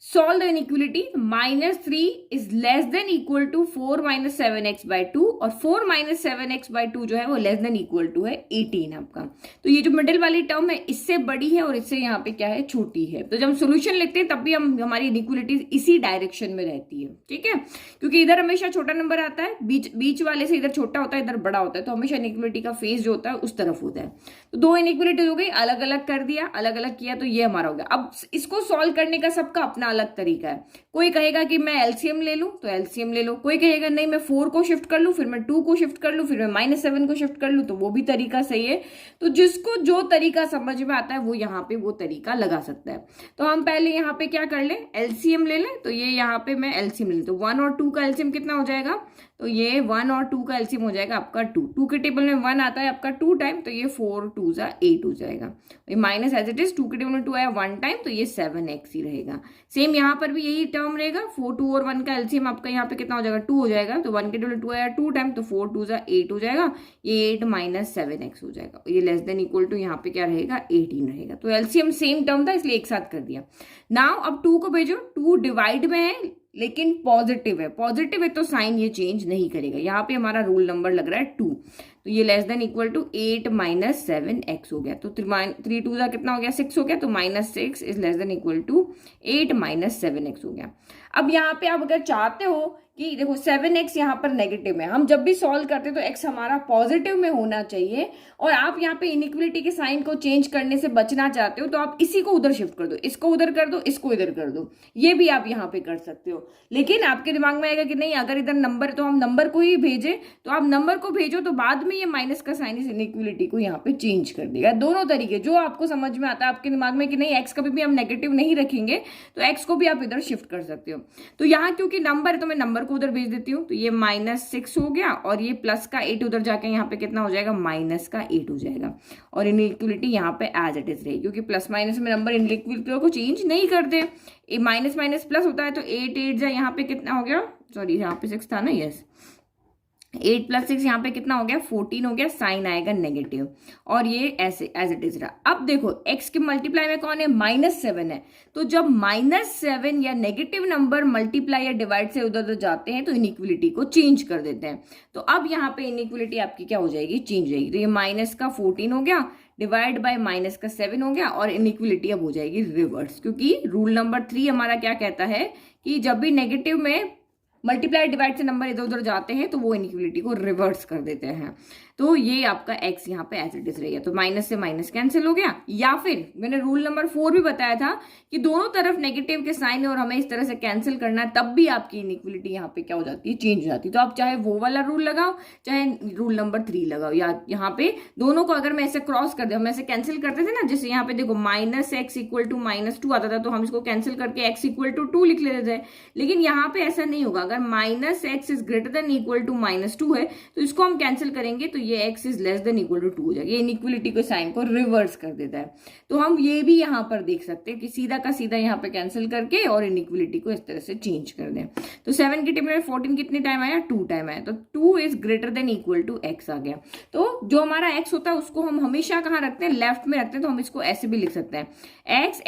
solve the inequality -3 is less than equal to 4 - 7x/2 और 4 - 7x/2 जो है वो less than equal to है 18 आपका। तो ये जो मिडिल वाली टर्म है इससे बड़ी है और इससे यहाँ पे क्या है, छोटी है। तो जब हम सोल्यूशन लिखते हैं तब भी हमारी इनइक्वलिटी इसी डायरेक्शन में रहती है, ठीक है, क्योंकि इधर हमेशा छोटा नंबर आता है, बीच वाले से इधर छोटा होता है इधर बड़ा होता है, तो हमेशा इनइक्वलिटी का फेस जो होता है उस तरफ होता है। तो 2 इनइक्वलिटी हो गई, अलग अलग कर दिया, अलग अलग किया, तो ये हमारा हो गया। अब इसको सॉल्व करने का सबका अपना अलग तरीका है। कोई कहेगा कि मैं एलसीएम ले लूं तो एलसीएम ले लो, कोई कहेगा नहीं मैं 4 को शिफ्ट कर लूं, फिर मैं 2 को शिफ्ट कर लूं, फिर मैं -7 को शिफ्ट कर लूं, तो वो भी तरीका सही है। तो जिसको जो तरीका समझ में आता है वो यहाँ पे वो तरीका लगा सकता है। तो हम पहले यहाँ पे क्या कर ले, एलसीएम ले लें। तो ये यहाँ पे मैं एलसीएम ले, तो 1 और 2 का एलसीएम कितना हो जाएगा, तो ये 1 और 2 का एलसीएम हो जाएगा आपका 2 के टेबल में 1 आता है आपका 2 टाइम, तो ये 4 2 जा 8 हो जाएगा। ये माइनस एज इट इज 2 के टेबल में 2 आया 1 टाइम, तो ये 7x ही रहेगा। सेम यहाँ पर भी यही टर्म रहेगा, 4 2 और 1 का एलसीएम आपका यहाँ पे कितना हो जाएगा 2 हो जाएगा, तो 1 के टेबल में 2 आया 2 टाइम, तो 4 2 जा 8 हो जाएगा, ये 8 माइनस 7x हो जाएगा। ये लेस देन इक्वल टू यहाँ पे क्या रहेगा 18 रहेगा। तो एलसीएम सेम टर्म था इसलिए एक साथ कर दिया। नाउ अब 2 को भेजो, 2 डिवाइड में है लेकिन पॉजिटिव है, पॉजिटिव है तो साइन ये चेंज नहीं करेगा। यहाँ पे हमारा रूल नंबर लग रहा है 2, तो ये less than equal to 8 minus 7x हो गया। तो 3 2 का कितना हो गया 6 हो गया, तो -6 is less than equal to 8 minus 7x हो गया। अब यहाँ पे आप अगर चाहते हो कि देखो 7x यहाँ पर नेगेटिव में, हम जब भी सॉल्व करते हैं तो x हमारा पॉजिटिव में होना चाहिए, और आप यहाँ पे इनइक्वलिटी के साइन को चेंज करने से बचना चाहते हो तो आप इसी को उधर शिफ्ट कर दो, इसको उधर कर दो, इसको इधर कर दो, ये भी आप यहाँ पे कर सकते हो। लेकिन आपके दिमाग में आएगा कि नहीं अगर इधर नंबर तो हम नंबर को ही भेजे, तो आप नंबर को भेजो तो बाद में ये माइनस का साइन इस इनइक्वलिटी को यहाँ पे चेंज कर देगा। दोनों तरीके जो आपको समझ में आता है आपके दिमाग में कि नहीं एक्स कभी भी हम नेगेटिव नहीं रखेंगे, तो एक्स को भी आप इधर शिफ्ट कर सकते हो। तो यहाँ क्योंकि नंबर है तो मैं नंबर को उधर भेज देती हूँ, तो ये -6 हो गया, और ये प्लस का 8 उधर जाके यहाँ पे कितना हो जाएगा माइनस का 8 हो जाएगा, और इनइक्वलिटी यहाँ पे एज इट इज रहेगी, क्योंकि प्लस माइनस में नंबर इनइक्वलिटी को चेंज नहीं करते। माइनस माइनस प्लस होता है, तो 8 8 जा यहाँ पे कितना हो गया, सॉरी यहाँ पे 6 था ना, यस 8 + 6 यहाँ पे कितना हो गया 14 हो गया, साइन आएगा नेगेटिव, और ये ऐसे एज इट इज रहा। अब देखो x के मल्टीप्लाई में कौन है -7 है, तो जब -7 या नेगेटिव नंबर मल्टीप्लाई या डिवाइड से उधर उधर जाते हैं तो इनइक्वलिटी को चेंज कर देते हैं। तो अब यहाँ पे इनइक्वलिटी आपकी क्या हो जाएगी, चेंज हो जाएगी। तो ये माइनस का 14 हो गया डिवाइड बाय माइनस का 7 हो गया, और इनइक्वलिटी अब हो जाएगी रिवर्स, क्योंकि रूल नंबर 3 हमारा क्या कहता है कि जब भी नेगेटिव में मल्टीप्लाई डिवाइड से नंबर इधर उधर जाते हैं तो वो इनइक्वलिटी को रिवर्स कर देते हैं। तो ये आपका x यहाँ पे एज इट इज रहेगा, तो माइनस से माइनस कैंसिल हो गया। या फिर मैंने रूल नंबर 4 भी बताया था कि दोनों तरफ नेगेटिव के साइन है और हमें इस तरह से कैंसिल करना है, तब भी आपकी इनइक्वलिटी यहाँ पे क्या हो जाती है, चेंज हो जाती है। तो आप चाहे वो वाला रूल लगाओ चाहे रूल नंबर 3 लगाओ, या यहाँ पे दोनों को अगर मैं ऐसे क्रॉस कर दे, हम ऐसे कैंसिल करते थे ना, जैसे यहाँ पे देखो -x = -2 आता था, तो हम इसको कैंसिल करके x = 2 लिख लेते थे। लेकिन यहाँ पे ऐसा नहीं होगा, अगर -x > -2 है तो इसको हम कैंसिल करेंगे तो ये x > -2 हो जाएगा। ये इनइक्वलिटी के साइन को रिवर्स कर देता है। तो हम ये भी यहाँ पर देख सकते हैं कि सीधा का सीधा यहाँ पे कैंसिल करके और इनइक्वलिटी को इस तरह से चेंज कर दें। तो 7 के टेबल में 14 कितने टाइम आया, 2 टाइम आया, तो 2 = x आ गया। तो जो हमारा x होता है उसको हम हमेशा कहाँ रखते हैं, लेफ्ट में रखते हैं, तो हम इसको ऐसे भी लिख सकते हैं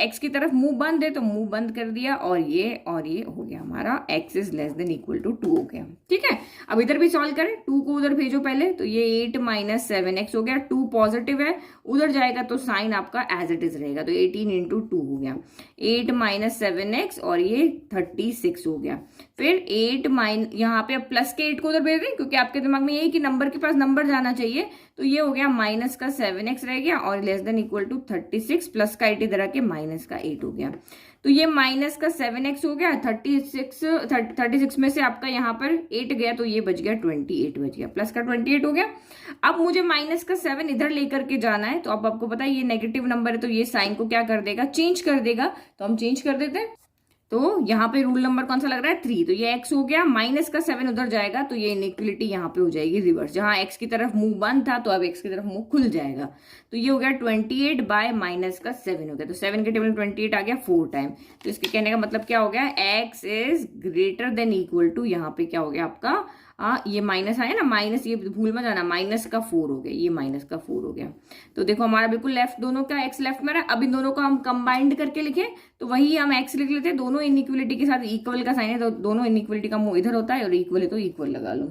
x की तरफ मुंह बंद है तो मुंह बंद कर दिया, और ये हो गया हमारा x > -2 हो गया। ठीक है, अब इधर भी सॉल्व करें, 2 को उधर भेजो पहले, तो ये 8 माइनस 7x हो गया, 2 पॉजिटिव है उधर जाएगा तो साइन आपका एज इट इज रहेगा, तो 18 × 2 हो गया, 8 माइनस 7x, और ये 36 हो गया। फिर 8 यहाँ पे अब प्लस के 8 को उधर भेज दें, क्योंकि आपके दिमाग में यही कि नंबर के पास नंबर जाना चाहिए, तो ये हो गया माइनस का 7x रह गया, और <= 36, प्लस का 8 इधर आके माइनस का 8 हो गया। तो ये माइनस का 7x हो गया, 36 में से आपका यहाँ पर 8 गया, तो ये बच गया 28 बच गया, प्लस का 28 हो गया। अब मुझे माइनस का 7 इधर लेकर के जाना है, तो अब आपको पता है ये नेगेटिव नंबर है, तो ये साइन को क्या कर देगा, चेंज कर देगा, तो हम चेंज कर देते हैं। तो यहाँ पे रूल नंबर कौन सा लग रहा है, 3, तो ये x हो गया, माइनस का 7 उधर जाएगा, तो ये इनइक्वलिटी यहाँ पे हो जाएगी रिवर्स, जहाँ x की तरफ मुंह बंद था तो अब x की तरफ मुंह खुल जाएगा। तो ये हो गया 28 बाय माइनस का 7 हो गया, तो 7 के टेबल में 28 आ गया 4 टाइम। तो इसके कहने का मतलब क्या हो गया, x > यहाँ पे क्या हो गया आपका, ये माइनस आया ना, माइनस, ये भूल मत जाना, माइनस का 4 हो गया, ये माइनस का 4 हो गया। तो देखो हमारा बिल्कुल लेफ्ट, दोनों का x लेफ्ट में रहा। अब इन दोनों को हम कंबाइंड करके लिखें तो वही हम x लिख लेते हैं, दोनों इनइक्वलिटी के साथ इक्वल का साइन है, तो दोनों इनइक्वलिटी का मुंह इधर होता है, और इक्वल है तो इक्वल लगा लो।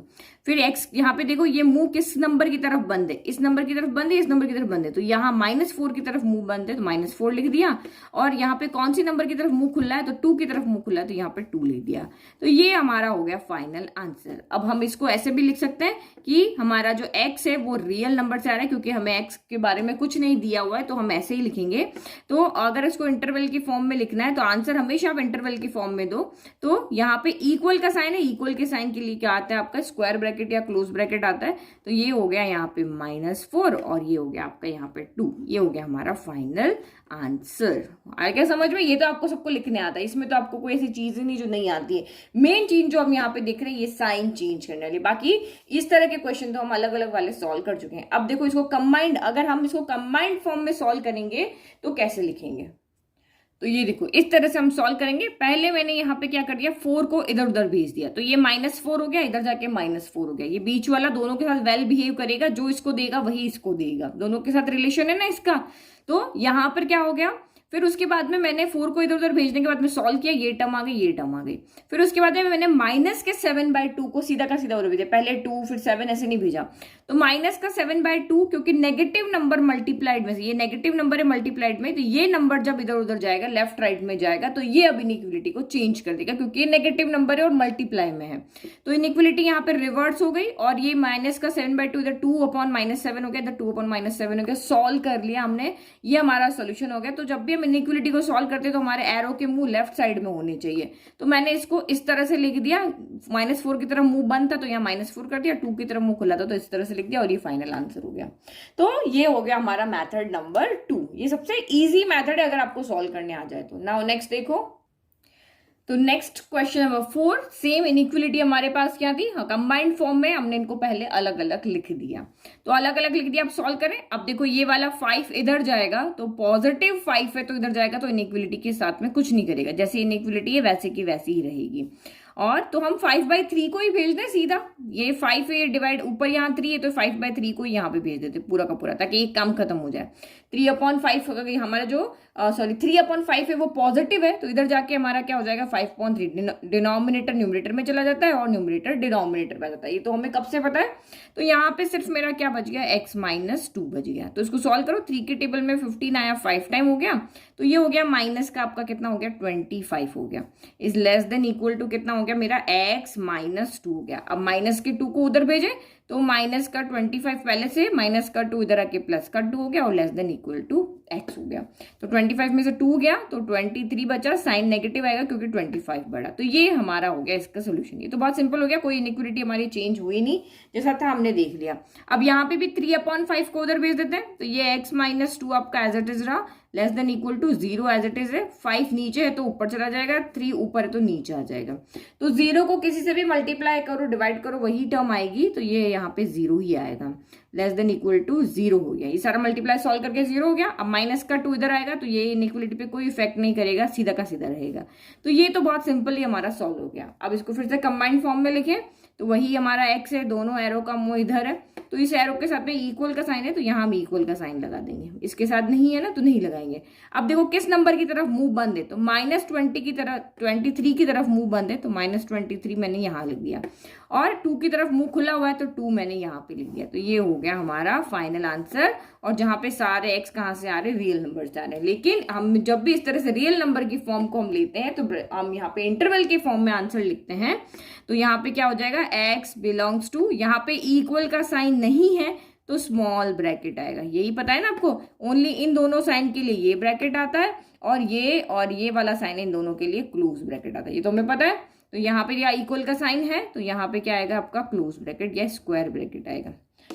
फिर x यहाँ पे देखो ये मुंह किस नंबर की तरफ बंद है, इस नंबर की तरफ बंद है, इस नंबर की तरफ बंद है, तो यहाँ -4 की तरफ मुंह बंद है तो -4 लिख दिया। और यहाँ पे कौन सी नंबर की तरफ मुंह खुला है, तो 2 की तरफ मुंह खुला है तो यहाँ पे 2 लिख दिया। तो ये हमारा हो गया फाइनल आंसर। अब हम इसको ऐसे भी लिख सकते हैं कि हमारा जो x है वो रियल नंबर से आ रहा है, क्योंकि हमें x के बारे में कुछ नहीं दिया हुआ है तो हम ऐसे ही लिखेंगे। तो अगर इसको इंटरवल की फॉर्म में लिखना है तो आंसर हमेशा आप इंटरवल की फॉर्म में दो। तो यहाँ पे इक्वल का साइन है, इक्वल के साइन के लिए क्या आता है आपका स्क्वायर ब्रैकेट या क्लोज ब्रैकेट आता है। तो ये हो गया यहाँ पे -4 और ये हो गया आपका यहाँ पे 2। ये हो गया हमारा फाइनल आंसर। आ गया समझ में? ये तो आपको सबको लिखने आता है, इसमें तो आपको कोई ऐसी चीज ही नहीं जो नहीं आती है। मेन चीज जो हम यहाँ पे देख रहे हैं ये साइन चेंज करने वाली, बाकी इस तरह के क्वेश्चन तो हम अलग अलग वाले सॉल्व कर चुके हैं। अब देखो इसको कंबाइंड, अगर हम इसको कंबाइंड फॉर्म में सॉल्व करेंगे तो कैसे लिखेंगे। तो ये देखो इस तरह से हम सॉल्व करेंगे। पहले मैंने यहाँ पे क्या कर दिया, 4 को इधर उधर भेज दिया तो ये -4 हो गया, इधर जाके -4 हो गया। ये बीच वाला दोनों के साथ वेल बिहेव करेगा, जो इसको देगा वही इसको देगा, दोनों के साथ रिलेशन है ना इसका। तो यहाँ पर क्या हो गया, फिर उसके बाद में मैंने 4 को इधर उधर भेजने के बाद में सॉल्व किया, ये टर्म आ गई, ये टर्म आ गई। फिर उसके बाद में मैंने -7/2 को सीधा का सीधा उधर भेजा, पहले 2 फिर 7 ऐसे नहीं भेजा। तो -7/2 क्योंकि नेगेटिव नंबर मल्टीप्लाइड में, ये नेगेटिव नंबर है मल्टीप्लाइड में, तो ये नंबर जब इधर उधर जाएगा लेफ्ट राइट में जाएगा तो ये अब इनइक्वलिटी को चेंज कर देगा, क्योंकि ये नेगेटिव नंबर है और मल्टीप्लाई में है। तो इनइक्वलिटी यहाँ पे रिवर्स हो गई और ये -7/2 इधर 2/-7 हो गया, इधर 2/-7 हो गया। सॉल्व कर लिया हमने, ये हमारा सोल्यूशन हो गया। तो जब भी हम इनइक्वलिटी को सॉल्व करते हैं तो हमारे एरो के मुंह लेफ्ट साइड में होने चाहिए। तो मैंने इसको इस तरह से लिख दिया, -4 की तरफ मुंह बंद था तो यहाँ -4 कर दिया, 2 की तरफ मुंह खुला था तो इस तरह से लिख दिया और ये फाइनल आंसर हो गया। तो ये हो गया हमारा मेथड नंबर 2। ये सबसे इजी मेथड है अगर आपको सॉल्व करने आ जाए तो। नाउ नेक्स्ट देखो, तो next question number 4, same inequality हमारे पास क्या थी, कंबाइंड फॉर्म में हमने इनको पहले अलग अलग लिख दिया। तो अलग अलग लिख दिया, अब सॉल्व करें। अब देखो ये वाला 5 इधर जाएगा तो +5 है तो इधर जाएगा तो इनइक्वलिटी के साथ में कुछ नहीं करेगा, जैसे इनइक्वलिटी है वैसे की वैसी ही रहेगी। और तो हम 5/3 को ही भेज दें सीधा, ये 5 है डिवाइड, ऊपर यहाँ 3 है तो 5/3 को यहाँ पे भेज देते पूरा का पूरा, ताकि एक काम खत्म हो जाए। 3/5 हमारा जो 3/5 है वो पॉजिटिव है तो इधर जाके हमारा क्या हो जाएगा 5/3, डिनोमिनेटर न्यूमरेटर में चला जाता है और न्यूमरेटर डिनोमिनेटर में जाता है। ये तो हमें कब से पता है। तो यहाँ पे सिर्फ मेरा क्या बच गया, x-2 बच गया। तो इसको सॉल्व करो, 3 के टेबल में 15 आया, 5 टाइम हो गया तो ये हो गया माइनस का आपका कितना हो गया 25 हो गया, is less than equal to कितना हो गया मेरा x-2 हो गया। अब माइनस के 2 को उधर भेजे तो माइनस का 25 पहले से, माइनस का 2 इधर आके प्लस का 2 हो गया और less than equal to x हो गया। तो 25 में से 2 गया तो 23 बचा, साइन नेगेटिव आएगा क्योंकि 25 बढ़ा। तो ये हमारा हो गया इसका सोल्यूशन। ये तो बहुत सिंपल हो गया, कोई इनइक्वलिटी हमारी चेंज हुई नहीं, जैसा था हमने देख लिया। अब यहाँ पे भी 3/5 को उधर भेज देते हैं तो ये x-2 आपका एज इट इज रहा, less than equal to 0 as it is है। 5 नीचे है तो ऊपर चला जाएगा, 3 ऊपर है तो नीचे आ जाएगा। तो 0 को किसी से भी मल्टीप्लाई करो, डिवाइड करो, वही टर्म आएगी, तो ये यहाँ पे 0 ही आएगा, लेस देन इक्वल टू 0 हो गया। ये सारा मल्टीप्लाई सॉल्व करके 0 हो गया। अब माइनस का 2 इधर आएगा तो ये इनइक्वलिटी पे कोई इफेक्ट नहीं करेगा, सीधा का सीधा रहेगा। तो ये तो बहुत सिंपल ही हमारा सॉल्व हो गया। अब इसको फिर से कंबाइंड फॉर्म में लिखें तो वही हमारा x है, दोनों एरो का मुंह इधर है तो इस एरो के साथ में इक्वल का साइन है तो यहाँ हम इक्वल का साइन लगा देंगे, इसके साथ नहीं है ना तो नहीं लगाएंगे। अब देखो किस नंबर की तरफ मुंह बंद है, तो -20 की तरफ, 23 की तरफ मुंह बंद है तो -23 मैंने यहाँ लिख दिया, और 2 की तरफ मुंह खुला हुआ है तो 2 मैंने यहाँ पे लिख दिया। तो ये हो गया हमारा फाइनल आंसर। और जहां पे सारे x कहाँ से आ रहे, रियल नंबर से आ रहे हैं। लेकिन हम जब भी इस तरह से रियल नंबर की फॉर्म को हम लेते हैं तो हम यहाँ पे इंटरवल के फॉर्म में आंसर लिखते हैं। तो यहाँ पे क्या हो जाएगा, x बिलोंग्स टू, यहाँ पे इक्वल का साइन नहीं है तो स्मॉल ब्रैकेट आएगा, यही पता है ना आपको। ओनली इन दोनों साइन के लिए ये ब्रैकेट आता है और ये वाला साइन इन दोनों के लिए क्लोज ब्रैकेट आता है, ये तो हमें पता है। तो यहाँ पे या इक्वल का साइन है तो यहाँ पे क्या आएगा आपका क्लोज ब्रैकेट या स्क्वायर ब्रैकेट आएगा।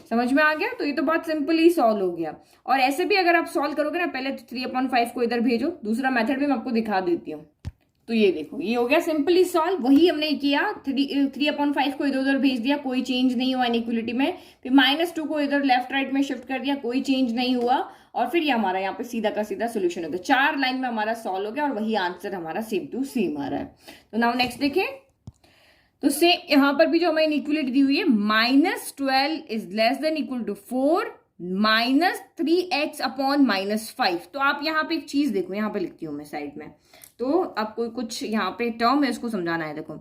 समझ में आ गया। तो ये तो बहुत सिंपली सॉल्व हो गया। और ऐसे भी अगर आप सॉल्व करोगे ना, पहले 3/5 को इधर भेजो, दूसरा मेथड भी मैं आपको दिखा देती हूँ। तो ये देखो ये हो गया सिंपली सॉल्व, वही हमने किया, 3/5 को इधर उधर भेज दिया, कोई चेंज नहीं हुआ इनइक्वलिटी में। फिर -2 को इधर लेफ्ट राइट में शिफ्ट कर दिया, कोई चेंज नहीं हुआ। और फिर ये हमारा यहाँ पे सीधा का सीधा सोल्यूशन हो गया, 4 लाइन में हमारा सॉल्व हो गया और वही आंसर हमारा सेम टू सेम आ रहा है। तो नाउ नेक्स्ट देखें, तो सेम यहाँ पर भी जो हमें इनइक्वलिटी दी हुई है, -12 is less than equal to 4 -3x upon -5। तो आप यहाँ पे एक चीज देखो, यहाँ पे लिखती हूँ मैं साइड में, तो आपको कुछ यहाँ पे टर्म है इसको समझाना है। देखो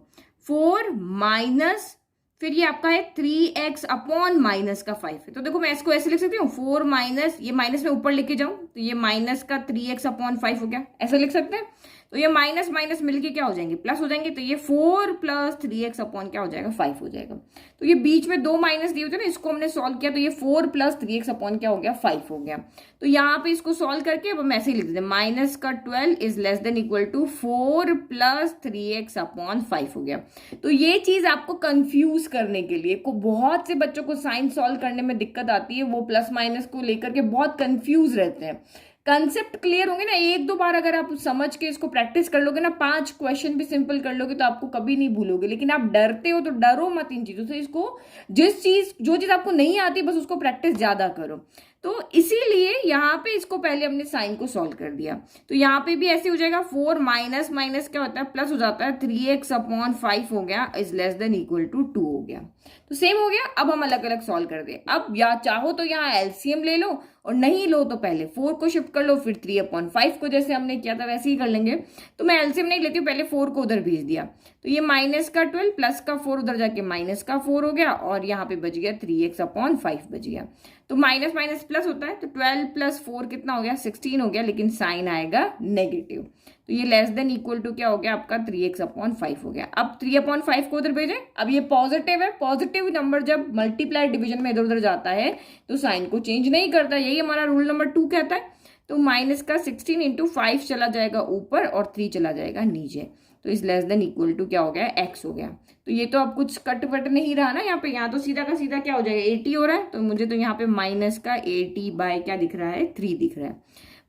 4 - फिर ये आपका है 3x अपॉन माइनस का 5 है। तो देखो मैं इसको ऐसे लिख सकती हूँ 4 माइनस, ये माइनस में ऊपर लेके जाऊं तो ये माइनस का 3x अपॉन 5 हो गया, ऐसे लिख सकते हैं। तो ये माइनस माइनस मिलके क्या हो जाएंगे, प्लस हो जाएंगे। तो ये 4 प्लस 3x अपॉन क्या हो जाएगा, 5 हो जाएगा। तो ये बीच में दो माइनस दिए होते हैं ना, इसको हमने सॉल्व किया तो ये 4 प्लस 3x अपॉन क्या हो गया, 5 हो गया। तो यहाँ पे इसको सॉल्व करके अब हम ऐसे ही लिख देते हैं, माइनस का 12 is less than equal to 4 plus 3x upon 5 हो गया। तो ये चीज आपको कंफ्यूज करने के लिए, को बहुत से बच्चों को साइन सॉल्व करने में दिक्कत आती है, वो प्लस माइनस को लेकर के बहुत कंफ्यूज रहते हैं। कंसेप्ट क्लियर होंगे ना, एक दो बार अगर आप समझ के इसको प्रैक्टिस कर लोगे ना, 5 क्वेश्चन भी सिंपल कर लोगे तो आपको कभी नहीं भूलोगे। लेकिन आप डरते हो तो डरो मत इन चीजों से, इसको जो चीज आपको नहीं आती बस उसको प्रैक्टिस ज्यादा करो। तो इसीलिए यहाँ पे इसको पहले हमने साइन को सॉल्व कर दिया। तो यहाँ पे भी ऐसे हो जाएगा, 4 माइनस माइनस क्या होता है, प्लस हो जाता है, 3x अपॉन 5 हो गया is less than equal to 2 हो गया। तो सेम हो गया। अब हम अलग अलग सॉल्व कर दे। अब या चाहो तो यहाँ एलसीएम ले लो, और नहीं लो तो पहले 4 को शिफ्ट कर लो, फिर 3/5 को जैसे हमने किया था वैसे ही कर लेंगे। तो मैं एलसीएम नहीं लेती हूँ, पहले 4 को उधर भेज दिया। तो ये माइनस का 12 प्लस का 4 उधर जाके माइनस का 4 हो गया, और यहाँ पे बच गया 3x अपॉन 5 बच गया। तो माइनस माइनस प्लस होता है, तो 12 प्लस 4 कितना हो गया, 16 हो गया, लेकिन साइन आएगा नेगेटिव। तो ये लेस देन इक्वल टू क्या हो गया आपका, 3x अपॉन 5 हो गया। अब 3/5 को उधर भेजें। अब ये पॉजिटिव है, पॉजिटिव नंबर जब मल्टीप्लाई डिवीजन में इधर उधर जाता है तो साइन को चेंज नहीं करता, यही हमारा रूल नंबर 2 कहता है। तो माइनस का 16 इंटू 5 चला जाएगा ऊपर और 3 चला जाएगा नीचे। तो इस लेस देन इक्वल टू क्या हो गया, x हो गया। तो ये तो अब कुछ कट वट नहीं रहा ना यहाँ पे, यहाँ तो सीधा का सीधा क्या हो जाएगा, 80 हो रहा है। तो मुझे तो यहाँ पे माइनस का 80 बाय क्या दिख रहा है, 3 दिख रहा है।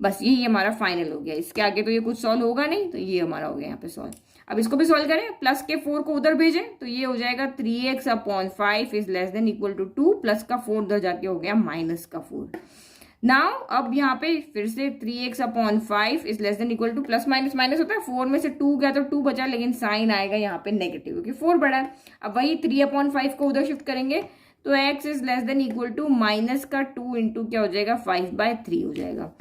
बस यही हमारा फाइनल हो गया। इसके आगे तो ये कुछ सॉल्व होगा नहीं, तो ये हमारा हो गया यहाँ पे सॉल्व। अब इसको भी सॉल्व करें, प्लस के 4 को उधर भेजें तो ये हो जाएगा 3x upon 5 is less than equal to 2, plus का 4 उधर जाके हो गया माइनस का 4। नाउ अब यहाँ पे फिर से 3x upon 5 is less than equal to, plus minus minus होता है, 4 में से 2 गया तो 2 बचा, लेकिन साइन आएगा यहाँ पे नेगेटिव क्योंकि 4 बड़ा है। अब वही 3/5 को उधर शिफ्ट करेंगे तो x is less than equal to minus का 2 इंटू क्या हो जाएगा, 5/3 हो जाएगा।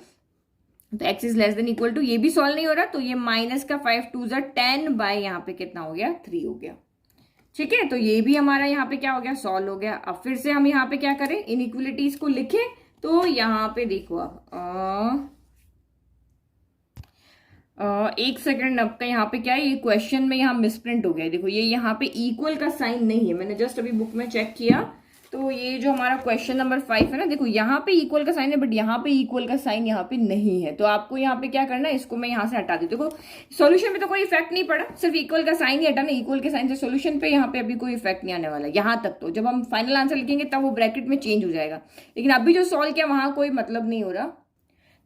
तो x is less than equal to, ये भी सॉल्व नहीं हो रहा, तो ये माइनस का 5 2 10 बाय यहाँ पे कितना हो गया, 3 हो गया। ठीक है, तो ये भी हमारा यहाँ पे क्या हो गया, सॉल्व हो गया। अब फिर से हम यहाँ पे क्या करें, इनइक्वलिटीज को लिखें। तो यहाँ पे देखो आप एक सेकंड, आपका यहाँ पे क्या है, ये क्वेश्चन में यहाँ मिसप्रिंट हो गया। देखो ये यहाँ पे इक्वल का साइन नहीं है, मैंने जस्ट अभी बुक में चेक किया। तो ये जो हमारा क्वेश्चन नंबर 5 है ना, देखो यहाँ पे इक्वल का साइन है, बट यहाँ पे इक्वल का साइन यहाँ पे नहीं है। तो आपको यहाँ पे क्या करना है, इसको मैं यहाँ से हटा देती हूँ। देखो सॉल्यूशन पे तो कोई इफेक्ट नहीं पड़ा, सिर्फ इक्वल का साइन ही हटाना। इक्वल के साइन से सॉल्यूशन पे यहाँ पे अभी कोई इफेक्ट नहीं आने वाला यहाँ तक। तो जब हम फाइनल आंसर लिखेंगे तब वो ब्रैकेट में चेंज हो जाएगा, लेकिन अभी जो सॉल्व किया वहां कोई मतलब नहीं हो रहा।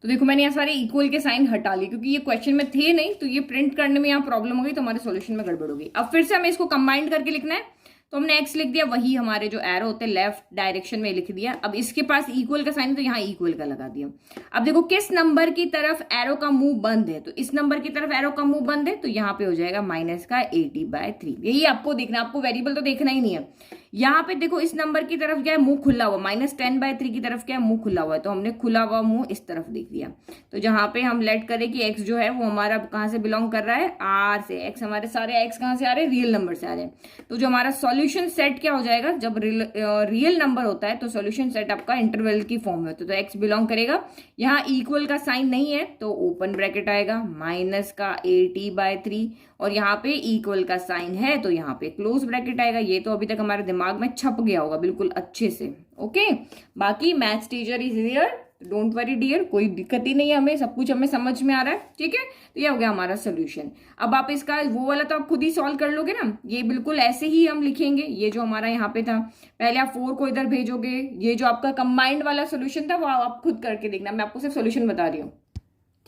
तो देखो मैंने यहाँ सारे इक्वल के साइन हटा लिए क्योंकि ये क्वेश्चन में थे नहीं, तो ये प्रिंट करने में यहाँ प्रॉब्लम हो गई, तो हमारे सॉल्यूशन में गड़बड़ हो गई। अब फिर से हमें इसको कंबाइन करके लिखना है। तो हमने x लिख दिया, वही हमारे जो एरो होते हैं लेफ्ट डायरेक्शन में लिख दिया। अब इसके पास इक्वल का साइन है तो यहाँ इक्वल का लगा दिया। अब देखो किस नंबर की तरफ एरो का मुंह बंद है, तो इस नंबर की तरफ एरो का मुंह बंद है, तो यहाँ पे हो जाएगा माइनस का 80/3। यही आपको देखना, आपको वेरिएबल तो देखना ही नहीं है। यहाँ पे देखो इस नंबर की तरफ क्या है, मुंह खुला हुआ, -10/3 की तरफ क्या है, मुंह खुला हुआ है, तो हमने खुला हुआ मुंह इस तरफ देख दिया। तो जहां पे हम लेट करें कि x जो है वो हमारा कहां से बिलोंग कर रहा है, r से। x हमारे सारे x कहां से आ रहे हैं, रियल नंबर से आ रहे हैं। तो जो हमारा सॉल्यूशन सेट क्या हो जाएगा, जब रियल नंबर होता है तो सॉल्यूशन सेट आपका इंटरवल की फॉर्म में होता है। तो x बिलोंग करेगा, यहाँ इक्वल का साइन नहीं है तो ओपन ब्रैकेट आएगा, माइनस का 80/3, और यहाँ पे इक्वल का साइन है तो यहाँ पे क्लोज ब्रैकेट आएगा। ये तो अभी तक हमारे दिमाग में छप गया होगा बिल्कुल अच्छे से। ओके, बाकी maths teacher is here, don't worry dear, कोई दिक्कत ही नहीं है, हमें सब कुछ हमें समझ में आ रहा है। ठीक है, तो ये हो गया हमारा सोल्यूशन। अब आप इसका वो वाला तो आप खुद ही सॉल्व कर लोगे ना, ये बिल्कुल ऐसे ही हम लिखेंगे। ये जो हमारा यहाँ पे था, पहले आप 4 को इधर भेजोगे, ये जो आपका कंबाइंड वाला सोल्यूशन था वो आप खुद करके देखना, मैं आपको सिर्फ सोल्यूशन बता रही हूँ।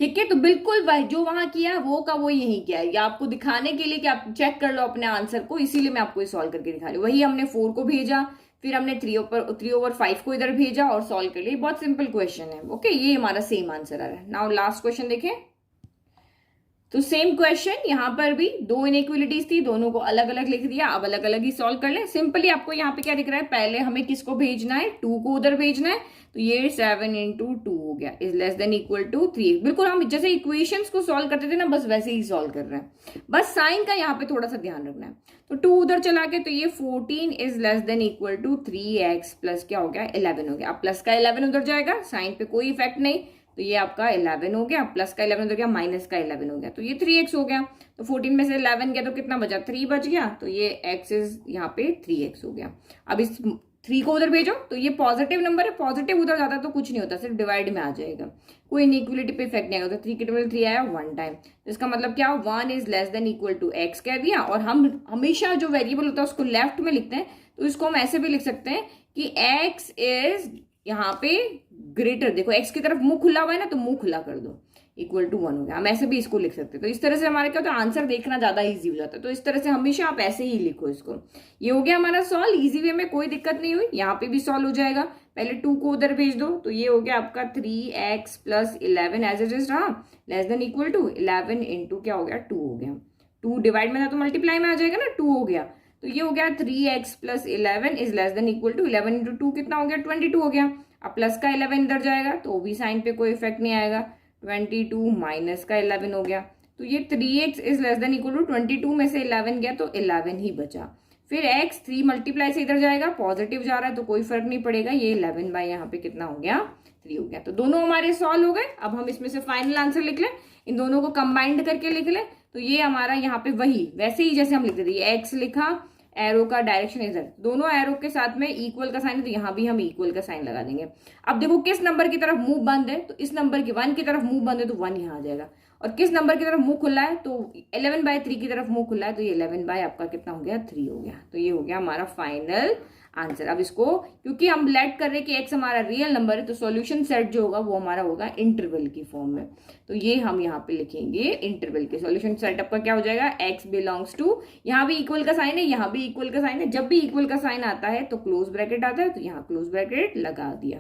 ठीक है, तो बिल्कुल जो वहां किया वो का वो यही किया है, या आपको दिखाने के लिए कि आप चेक कर लो अपने आंसर को, इसीलिए मैं आपको सॉल्व करके दिखा रही हूँ। वही हमने 4 को भेजा, फिर हमने 3/5 को इधर भेजा और सॉल्व कर लिया। बहुत सिंपल क्वेश्चन है। ओके, ये हमारा सेम आंसर आ रहा है। नाउ लास्ट क्वेश्चन देखें, तो सेम क्वेश्चन यहाँ पर भी दो इनइक्वलिटीज थी, दोनों को अलग अलग लिख दिया, अब अलग अलग ही सॉल्व कर ले। सिंपली आपको यहाँ पे क्या दिख रहा है, पहले हमें किसको भेजना है, 2 को उधर भेजना है, तो ये 7 इंटू 2 हो गया is less than equal to 3। बिल्कुल हम जैसे इक्वेशंस को सॉल्व करते थे ना, बस वैसे ही सॉल्व कर रहे हैं, बस साइन का यहाँ पे थोड़ा सा ध्यान रखना है। तो 2 उधर चला के, तो ये 14 is less than equal to 3x plus क्या हो गया 11 हो गया। अब प्लस का 11 उधर जाएगा, साइन पे कोई इफेक्ट नहीं, तो ये आपका 11 हो गया, प्लस का 11 उधर गया, माइनस का 11 हो गया, तो ये 3x हो गया। तो 14 में से 11 गया तो कितना बचा, 3 बच गया, तो ये x इज यहाँ पे 3x हो गया। अब इस 3 को उधर भेजो, तो ये पॉजिटिव नंबर है, पॉजिटिव उधर जाता तो कुछ नहीं होता, सिर्फ डिवाइड में आ जाएगा, कोई इनइक्वलिटी पे इफेक्ट नहीं आएगा। तो 3 के टेबल 3 आया 1 टाइम, तो इसका मतलब क्या, 1 is less than equal to x कह दिया। और हम हमेशा जो वेरिएबल होता है उसको लेफ्ट में लिखते हैं, तो इसको हम ऐसे भी लिख सकते हैं कि x इज यहाँ पे ग्रेटर, देखो x की तरफ मुंह खुला हुआ है ना, तो मुंह खुला कर दो, इक्वल टू 1 हो गया। हम ऐसे भी इसको लिख सकते हैं, तो इस तरह से हमारे क्या होता है, आंसर देखना ज्यादा इजी हो जाता है। तो इस तरह से हमेशा आप ऐसे ही लिखो इसको। ये हो गया हमारा सॉल्व, इजी वे में, कोई दिक्कत नहीं हुई, यहाँ पे भी सॉल्व हो जाएगा। पहले 2 को उधर भेज दो, तो ये हो गया आपका 3x plus 11 as it is रहा, less than equal to 11 into क्या हो गया 2 हो गया। 2 डिवाइड में था तो मल्टीप्लाई में आ जाएगा ना, 2 हो गया, तो ये हो गया 3x plus 11 is less than equal to 11 into 2 कितना हो गया 22 हो गया। अब प्लस का 11 इधर जाएगा तो भी साइन पे कोई इफेक्ट नहीं आएगा, 22 माइनस का 11 हो गया, तो ये 3x is less than equal to 22 में से 11 गया तो 11 ही बचा। फिर x 3 मल्टीप्लाई से इधर जाएगा, पॉजिटिव जा रहा है तो कोई फर्क नहीं पड़ेगा, ये 11 बाय यहाँ पे कितना हो गया 3 हो गया। तो दोनों हमारे सॉल्व हो गए। अब हम इसमें से फाइनल आंसर लिख लें, इन दोनों को कंबाइंड करके लिख लें, तो ये हमारा यहाँ पे वही वैसे ही जैसे हम लिखते थे, ये x लिखा, एरो का डायरेक्शन इधर, दोनों एरो के साथ में इक्वल का साइन है, तो यहाँ भी हम इक्वल का साइन लगा देंगे। अब देखो किस नंबर की तरफ मुंह बंद है, तो इस नंबर की 1 की तरफ मुंह बंद है तो 1 यहाँ आ जाएगा, और किस नंबर की तरफ मुंह खुला है, तो 11/3 की तरफ मुंह खुला है, तो ये 11 बाय आपका कितना हो गया 3 हो गया। तो ये हो गया हमारा फाइनल आंसर। अब इसको क्योंकि हम लेट कर रहे हैं कि x हमारा रियल नंबर है, तो सॉल्यूशन सेट जो होगा वो हमारा होगा इंटरवल की फॉर्म में, तो ये हम यहाँ पे लिखेंगे इंटरवल के सॉल्यूशन सेट आपका क्या हो जाएगा, x बिलोंग्स टू, यहाँ भी इक्वल का साइन है, यहाँ भी इक्वल का साइन है, जब भी इक्वल का साइन आता है तो क्लोज ब्रैकेट आता है, तो यहाँ क्लोज ब्रैकेट लगा दिया,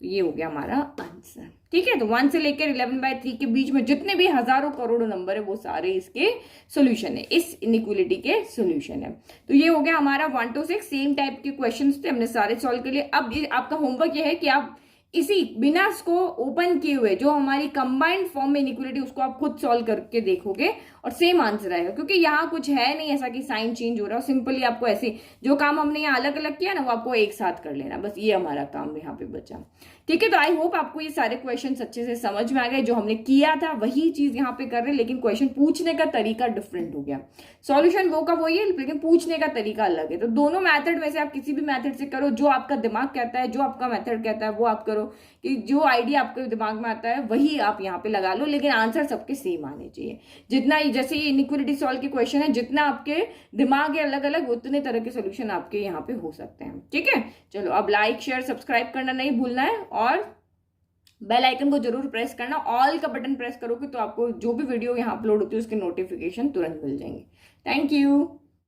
तो ये हो गया हमारा आंसर। ठीक है, तो 1 से लेकर 11/3 के बीच में जितने भी हजारों करोड़ों नंबर है वो सारे इसके सॉल्यूशन है, इस इनइक्वलिटी के सॉल्यूशन है। तो ये हो गया हमारा 1 to 6 सेम टाइप के क्वेश्चंस थे, हमने सारे सॉल्व कर लिए। अब आपका होमवर्क ये है कि आप इसी बिना इसको ओपन किए हुए जो हमारी कंबाइंड फॉर्म में इनइक्वलिटी उसको आप खुद सॉल्व करके देखोगे और सेम आंसर आएगा, क्योंकि यहाँ कुछ है नहीं ऐसा कि साइन चेंज हो रहा हो, सिंपली आपको ऐसे जो काम हमने यहाँ अलग अलग किया ना वो आपको एक साथ कर लेना, बस ये हमारा काम यहाँ पे बचा। ठीक है, तो आई होप आपको ये सारे क्वेश्चन अच्छे से समझ में आ गए, जो हमने किया था वही चीज यहाँ पे कर रहे हैं, लेकिन क्वेश्चन पूछने का तरीका डिफरेंट हो गया, सॉल्यूशन वो का वही है लेकिन पूछने का तरीका अलग है। तो दोनों मेथड में से आप किसी भी मेथड से करो, जो आपका दिमाग कहता है, जो आपका मेथड कहता है वो आप करो, कि जो आइडिया आपके दिमाग में आता है वही आप यहाँ पे लगा लो, लेकिन आंसर सबके सेम आने चाहिए। जितना जैसे ये इनइक्वलिटी सॉल्व के क्वेश्चन है, जितना आपके दिमाग है अलग अलग, उतने तरह के सोल्यूशन आपके यहाँ पे हो सकते हैं। ठीक है, चलो अब लाइक शेयर सब्सक्राइब करना नहीं भूलना है, और बेल आइकन को जरूर प्रेस करना, ऑल का बटन प्रेस करोगे तो आपको जो भी वीडियो यहाँ अपलोड होती है उसके नोटिफिकेशन तुरंत मिल जाएंगे। Thank you.